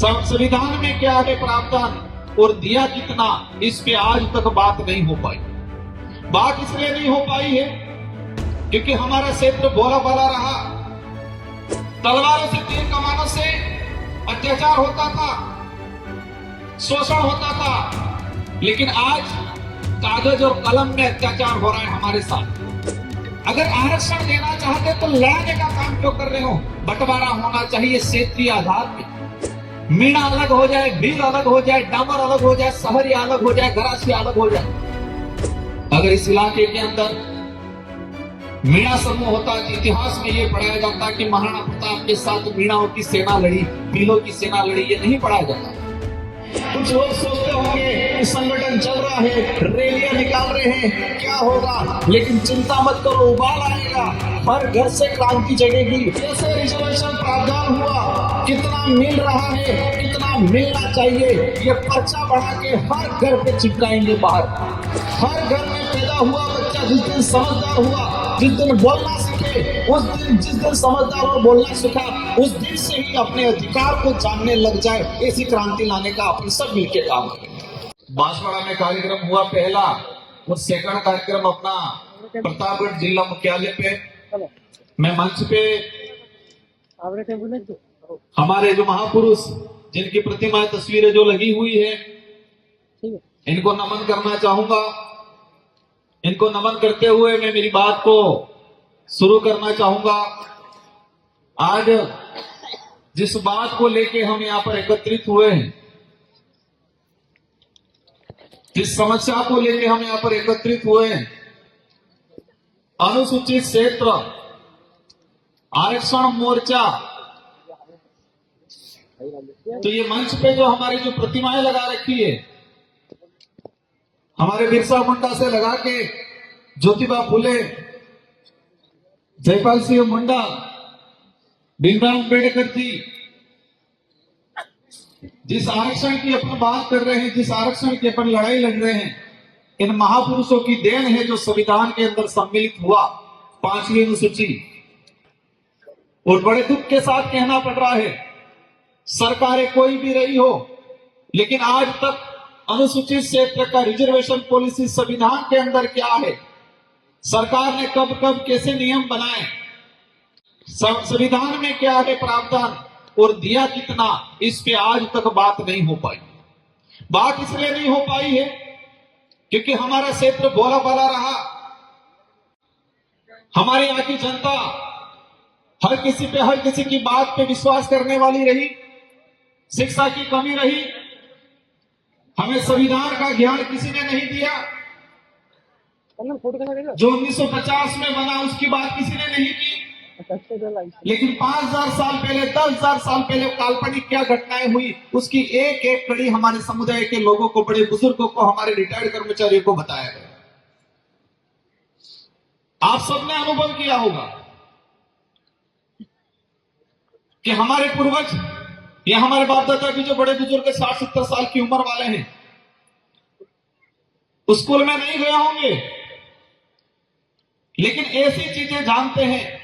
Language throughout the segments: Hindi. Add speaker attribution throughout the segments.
Speaker 1: संविधान में क्या है प्रावधान और दिया कितना, इस पे आज तक बात नहीं हो पाई। बात इसलिए नहीं हो पाई है क्योंकि हमारा क्षेत्र भोला भाला रहा। तलवारों से, तीर कमानों से अत्याचार होता था, शोषण होता था, लेकिन आज कागज और कलम में अत्याचार हो रहा है हमारे साथ। अगर आरक्षण देना चाहते तो लड़ने का काम क्यों कर रहे हो? बंटवारा होना चाहिए क्षेत्रीय आधार पे। मीणा अलग हो जाए, भील अलग हो जाए, डामर अलग हो जाए, सहरिया अलग हो जाए, गरासी अलग हो जाए। अगर इस इलाके के अंदर मीणा समूह होता तो इतिहास में ये पढ़ाया जाता कि महाराणा प्रताप के साथ मीणाओं की सेना लड़ी, भीलों की सेना लड़ी, ये नहीं पढ़ाया जाता। कुछ लोग सोचते होंगे कि संगठन चल रहा है, रैलियां निकाल रहे हैं, क्या होगा, लेकिन चिंता मत करो, उबाल आएगा। हर घर से क्रांति जगेगी। जैसे रिजर्वेशन प्रावधान हुआ, कितना मिल रहा है, कितना मिलना चाहिए, ये पर्चा बढ़ा के हर घर पे चिपकाएंगे बाहर। हर घर में पैदा हुआ बच्चा जिस दिन समझदार हुआ, जिस दिन बोलना सीखे, उस दिन, जिस दिन समझदार और बोलना सीखा, उस दिन से ही अपने अधिकार को जानने लग जाए। ऐसी क्रांति लाने का अपन सब मिलकर काम करेंगे। बांसवाड़ा में कार्यक्रम हुआ पहला, और सेकंड कार्यक्रम अपना प्रतापगढ़ जिला मुख्यालय पे। मैं मंच पे हमारे जो महापुरुष जिनकी प्रतिमा तस्वीरें जो लगी हुई है, इनको नमन करना चाहूंगा। इनको नमन करते हुए मैं मेरी बात को शुरू करना चाहूंगा। आज जिस बात को लेके हम यहाँ पर एकत्रित हुए हैं, जिस समस्या को लेके हम यहाँ पर एकत्रित हुए हैं, अनुसूचित क्षेत्र आरक्षण मोर्चा, तो ये मंच पे जो हमारी जो प्रतिमाएं लगा रखी है, हमारे बिरसा मुंडा से लगा के ज्योतिबा फुले, जयपाल सिंह मुंडा, भीमराव अम्बेडकर जी, जिस आरक्षण की अपन बात कर रहे हैं, जिस आरक्षण की अपन लड़ाई लड़ रहे हैं, इन महापुरुषों की देन है जो संविधान के अंदर सम्मिलित हुआ, 5वीं अनुसूची। और बड़े दुख के साथ कहना पड़ रहा है, सरकारें कोई भी रही हो, लेकिन आज तक अनुसूचित क्षेत्र का रिजर्वेशन पॉलिसी संविधान के अंदर क्या है, सरकार ने कब कब कैसे नियम बनाए, संविधान में क्या है प्रावधान और दिया कितना, इस पे आज तक बात नहीं हो पाई। बात इसलिए नहीं हो पाई है क्योंकि हमारा क्षेत्र भोला भाला रहा। हमारे यहाँ की जनता हर किसी की बात पे विश्वास करने वाली रही। शिक्षा की कमी रही, हमें संविधान का ज्ञान किसी ने नहीं दिया। जो 1950 में बना उसकी बात किसी ने नहीं की, लेकिन 5000 साल पहले, 10,000 साल पहले काल्पनिक क्या घटनाएं हुई, उसकी एक एक कड़ी हमारे समुदाय के लोगों को, बड़े बुजुर्गों को, हमारे रिटायर्ड कर्मचारियों को बताया गया। आप सबने अनुभव किया होगा कि हमारे पूर्वज या हमारे बाप दादा भी जो बड़े बुजुर्ग 60-70 साल की उम्र वाले हैं, स्कूल में नहीं गए होंगे, लेकिन ऐसी चीजें जानते हैं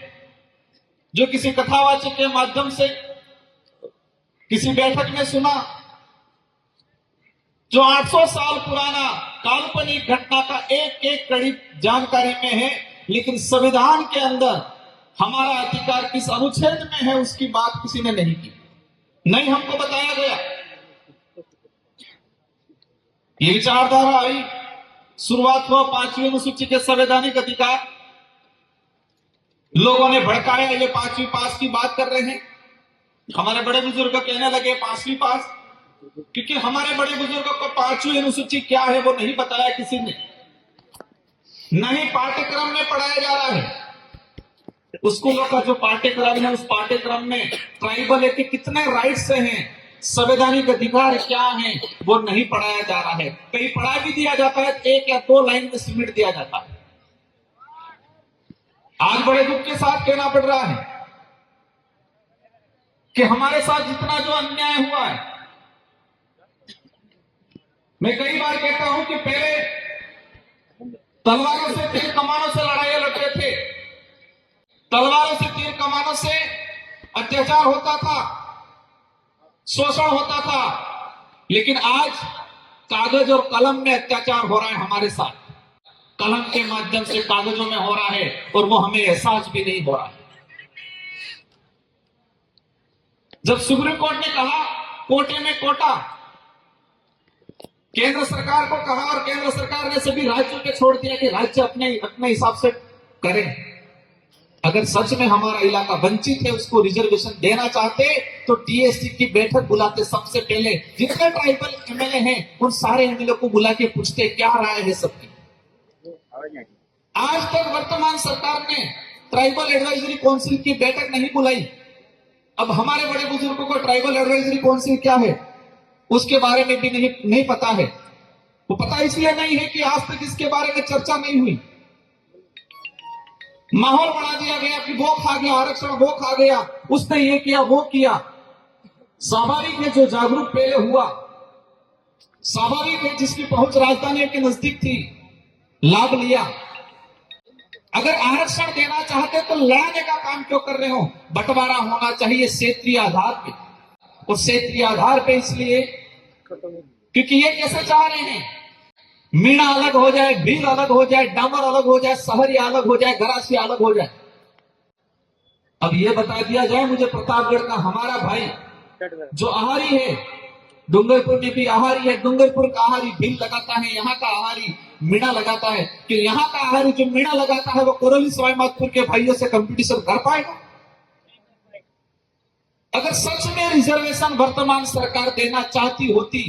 Speaker 1: जो किसी कथावाचक के माध्यम से, किसी बैठक में सुना, जो 800 साल पुराना काल्पनिक घटना का एक एक कड़ी जानकारी में है, लेकिन संविधान के अंदर हमारा अधिकार किस अनुच्छेद में है उसकी बात किसी ने नहीं की, नहीं हमको बताया गया। ये विचारधारा आई, शुरुआत हुआ 5वीं अनुसूची के संवैधानिक अधिकार, लोगों ने भड़काया, ये 5वीं पास की बात कर रहे हैं। हमारे बड़े बुजुर्ग कहने लगे 5वीं पास, क्योंकि हमारे बड़े बुजुर्गों को 5वीं अनुसूची क्या है वो नहीं बताया किसी ने, नहीं पाठ्यक्रम में पढ़ाया जा रहा है। स्कूलों का जो पाठ्यक्रम है, उस पाठ्यक्रम में ट्राइबल के कितने राइट्स हैं, संवैधानिक अधिकार क्या हैं, वो नहीं पढ़ाया जा रहा है। कहीं पढ़ा भी दिया जाता है, 1 या 2 लाइन में सिमट दिया जाता है। आज बड़े दुख के साथ कहना पड़ रहा है कि हमारे साथ जितना जो अन्याय हुआ है, मैं कई बार कहता हूं कि पहले तलवारों से, तीर कमानों से लड़ाइयां लड़ते थे, तलवारों से, तीर कमानों से अत्याचार होता था, शोषण होता था, लेकिन आज कागज और कलम में अत्याचार हो रहा है हमारे साथ। कलम के माध्यम से कागजों में हो रहा है और वो हमें एहसास भी नहीं हो रहा है। जब सुप्रीम कोर्ट ने कहा कोटे में कोटा, केंद्र सरकार को कहा और केंद्र सरकार ने सभी राज्यों के छोड़ दिया कि राज्य अपने हिसाब से करें। अगर सच में हमारा इलाका वंचित है, उसको रिजर्वेशन देना चाहते तो टीएससी की बैठक बुलाते। सबसे पहले जितने ट्राइबल एमएलए हैं उन सारे एमएलए को बुला के पूछते क्या राय है सबकी। आज तक वर्तमान सरकार ने ट्राइबल एडवाइजरी काउंसिल की बैठक नहीं बुलाई। अब हमारे बड़े बुजुर्गों को ट्राइबल एडवाइजरी काउंसिल क्या है उसके बारे में भी नहीं पता है। वो पता इसलिए नहीं है कि आज तक इसके बारे में चर्चा नहीं हुई। माहौल बना दिया गया कि वो खा गया आरक्षण, वो खा गया, उसने ये किया वो किया। स्वाभाविक है जो जागरूक पहले हुआ, स्वाभाविक है जिसकी पहुंच राजधानी के नजदीक थी, लाभ लिया। अगर आरक्षण देना चाहते तो लड़ने का काम क्यों कर रहे हो? बंटवारा होना चाहिए क्षेत्रीय आधार पे, और क्षेत्रीय आधार पे इसलिए क्योंकि ये कैसे चाह रहे हैं मीणा अलग हो जाए, भील अलग हो जाए, डामर अलग हो जाए, सहरिया अलग हो जाए, गरासी अलग हो जाए। अब ये बता दिया जाए मुझे प्रतापगढ़ का हमारा भाई जो आहारी है, डूंगरपुर में भी आहारी है, डूंगरपुर का आहारी भील लगाता है, यहाँ का आहारी मीणा लगाता है, कि यहाँ का आहारी जो मीणा लगाता है वो कोरोली सवाईमाधोपुर के भाइयों से कंपटीशन कर पाएगा? अगर सच में रिजर्वेशन वर्तमान सरकार देना चाहती होती,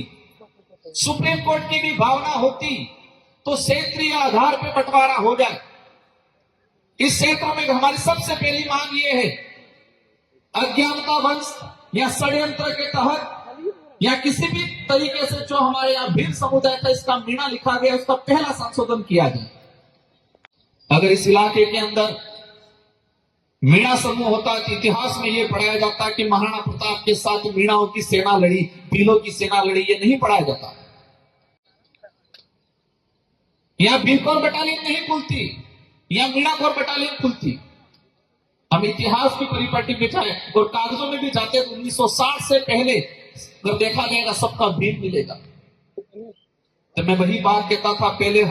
Speaker 1: सुप्रीम कोर्ट की भी भावना होती, तो क्षेत्रीय आधार पर बंटवारा हो जाए। इस क्षेत्र में हमारी सबसे पहली मांग ये है, अज्ञानता वंश या षड्यंत्र के तहत या किसी भी तरीके से जो हमारे यहाँ भील समुदाय का इसका मीणा लिखा गया उसका पहला संशोधन किया जाए। अगर इस इलाके के अंदर मीणा समूह होता तो इतिहास में यह पढ़ाया जाता कि महाराणा प्रताप के साथ मीणाओं की सेना लड़ी, भीलों की सेना लड़ी, ये नहीं पढ़ाया जाता। यहां भीलकोर बटालियन नहीं खुलती, यहां मीणाकोर बटालियन खुलती। हम इतिहास की परिपाटी में जाए और कागजों में भी जाते तो 1960 से पहले जब देखा जाएगा सबका भील मिलेगा। तो मैं वही बात कहता था, पहले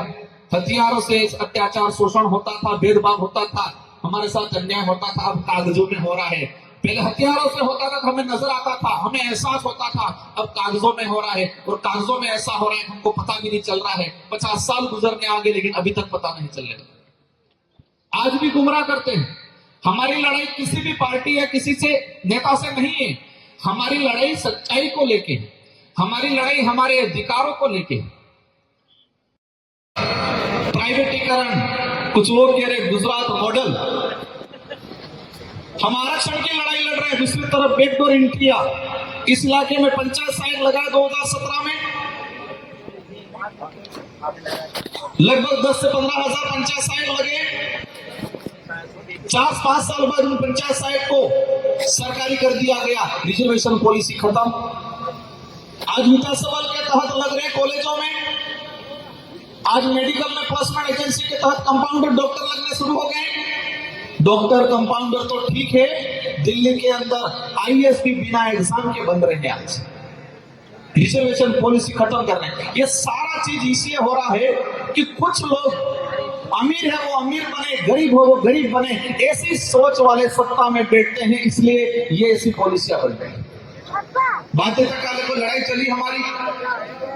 Speaker 1: हथियारों से अत्याचार शोषण होता था, भेदभाव होता था, हमारे साथ अन्याय होता था। अब कागजों में हो रहा है। पहले हथियारों से होता था, हमें नजर आता था, हमें एहसास होता था। अब कागजों में हो रहा है, और कागजों में ऐसा हो रहा है हमको पता भी नहीं चल रहा है। 50 साल गुजरने आगे लेकिन अभी तक पता नहीं चलेगा। आज भी गुमराह करते हैं। हमारी लड़ाई किसी भी पार्टी या किसी से नेता से नहीं है। हमारी लड़ाई सच्चाई को लेके है, हमारी लड़ाई हमारे अधिकारों को लेके है। प्राइवेटीकरण, कुछ लोग कह रहे गुजरात मॉडल। हम आरक्षण की लड़ाई लड़ रहे हैं, दूसरी तरफ बैकडोर एंट्रिया। इस इलाके में पंचायत साइट लगाया 2017 में, लगभग 10 से 15 हजार पंचायत साइट लगे। 4-5 साल बाद उन पंचायत साइट को सरकारी कर दिया गया, रिजर्वेशन पॉलिसी खत्म। आज विधानसभा के तहत लग रहे कॉलेजों में, आज मेडिकल में प्लेसमेंट एजेंसी के तहत कंपाउंडर डॉक्टर लगने शुरू हो गए। डॉक्टर कंपाउंडर तो ठीक है, दिल्ली के अंदर आईएएस भी बिना एग्जाम के बन रहे हैं। आज रिजर्वेशन पॉलिसी खत्म कर रहे हैं। ये सारा चीज इसलिए हो रहा है कि कुछ लोग अमीर है वो अमीर बने, गरीब हो वो गरीब बने, ऐसी सोच वाले सत्ता में बैठते हैं, इसलिए ये ऐसी पॉलिसियां बन रही। बाध्यता काले को लड़ाई चली हमारी,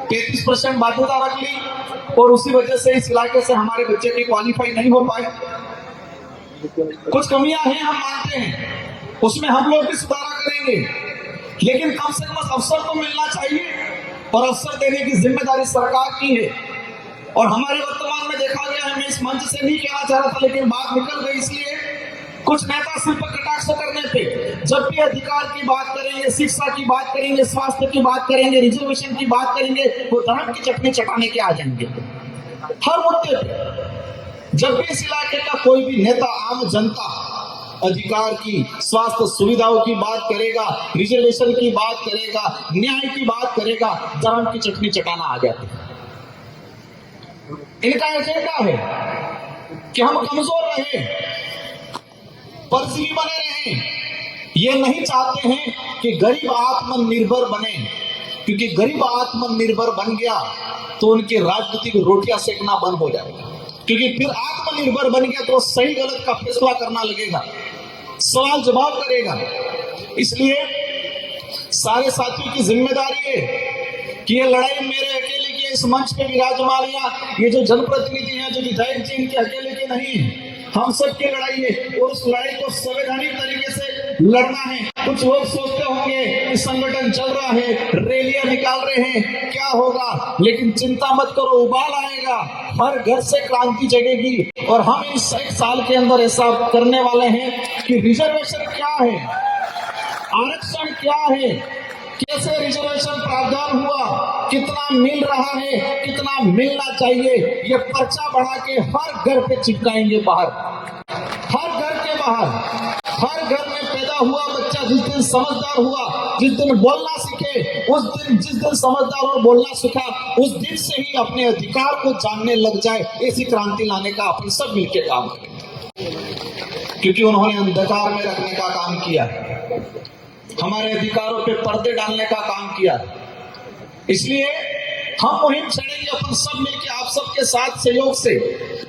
Speaker 1: 33% बाध्यता रख ली, और उसी वजह से इस इलाके से हमारे बच्चे भी क्वालिफाई नहीं हो पाए। कुछ कमियां हैं हम मानते हैं, उसमें हम लोग भी सुधार करेंगे, लेकिन कम से कम अवसर तो मिलना चाहिए, और अवसर देने की जिम्मेदारी सरकार की है। और हमारे वर्तमान में देखा गया है, मैं इस मंच से नहीं कहना चाह रहा था लेकिन बात निकल गई, इसलिए कुछ नेता सिर्फ कटाक्ष करने पे, जब भी अधिकार की बात करेंगे, शिक्षा की बात करेंगे, स्वास्थ्य की बात करेंगे, रिजर्वेशन की बात करेंगे, वो धर्म की चटनी चटाने के आ जाएंगे हर मुद्दे पे। जब भी इस इलाके का कोई भी नेता, आम जनता अधिकार की, स्वास्थ्य सुविधाओं की बात करेगा, रिजर्वेशन की बात करेगा, न्याय की बात करेगा, धर्म की चटनी चटाना आ जाती है। इनका एजेंडा है कि हम कमजोर रहे, परजीवी बने रहे, ये नहीं चाहते हैं कि गरीब आत्मनिर्भर बने, क्योंकि गरीब आत्मनिर्भर बन गया तो उनकी राजनीतिक रोटियां सेकना बंद हो जाएगा, क्योंकि फिर आत्मनिर्भर बन गया तो सही गलत का फैसला करना लगेगा, सवाल जवाब करेगा। इसलिए सारे साथियों की जिम्मेदारी है कि ये लड़ाई मेरे अकेले की, इस मंच पे विराजमान ये जो जनप्रतिनिधि हैं, जो विधायक जी, इनके अकेले के नहीं, हम सब की लड़ाई है और उस लड़ाई को संवैधानिक तरीके से लड़ना है। कुछ लोग सोचते होंगे कि संगठन चल रहा है, रैलियां निकाल रहे हैं, क्या होगा, लेकिन चिंता मत करो, उबाल आएगा, हर घर से क्रांति जगेगी। और हम इस एक साल के अंदर ऐसा करने वाले हैं कि रिजर्वेशन क्या है, आरक्षण क्या है, कैसे रिजर्वेशन प्रावधान हुआ, कितना मिल रहा है, कितना मिलना चाहिए, ये पर्चा बढ़ा के हर घर पे चिपकाएंगे बाहर, हर घर के बाहर। हर घर में पैदा हुआ बच्चा जिस दिन समझदार हुआ, जिस दिन बोलना सीखे, जिस दिन समझदार और बोलना सीखा, उस दिन से ही अपने अधिकार को जानने लग जाए। ऐसी क्रांति लाने का अपन सब मिलकर काम करें, क्योंकि उन्होंने अंधकार में रखने का काम किया, हमारे अधिकारों पे पर्दे डालने का काम किया। इसलिए हम मुहिम छेड़ेंगे अपन सब मिलकर, आप सबके साथ सहयोग से,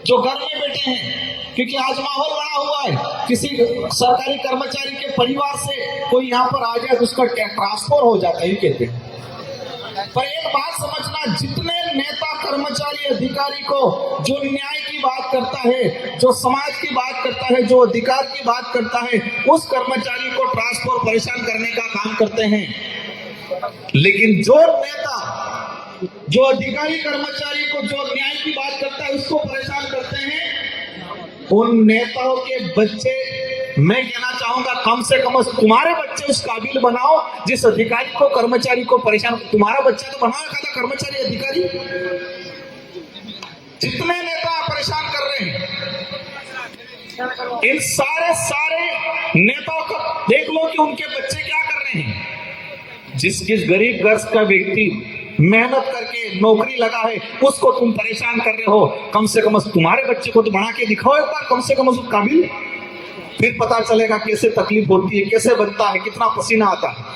Speaker 1: जो घर में बैठे हैं, क्योंकि आज माहौल बना हुआ है, किसी सरकारी कर्मचारी के परिवार से कोई यहाँ पर आ जाए तो उसका ट्रांसफर हो जाता है, कहते हैं। पर एक बात समझना, जितने नेता, कर्मचारी, अधिकारी को जो न्याय की बात करता है, जो समाज की बात करता है, जो अधिकार की बात करता है, उस कर्मचारी को ट्रांसफर परेशान करने का काम करते हैं। लेकिन जो नेता, जो अधिकारी, कर्मचारी को जो न्याय की बात करता है, उसको परेशान करते हैं। उन नेताओं के बच्चे, मैं कहना चाहूंगा, कम से कम तुम्हारे बच्चे उस काबिल बनाओ जिस अधिकारी को, कर्मचारी को परेशान। तुम्हारा बच्चा तो बनाओ एखादा कर्मचारी, अधिकारी। जितने नेता परेशान कर रहे हैं, इन सारे नेताओं को देख लो कि उनके बच्चे क्या कर रहे हैं। जिस गरीब घर का व्यक्ति मेहनत करके नौकरी लगा है, उसको तुम परेशान कर रहे हो। कम से कम तुम्हारे बच्चे को तो बना के दिखाओ एक बार, कम से कम उस काबिल। फिर पता चलेगा कैसे तकलीफ होती है, कैसे बनता है, कितना पसीना आता है।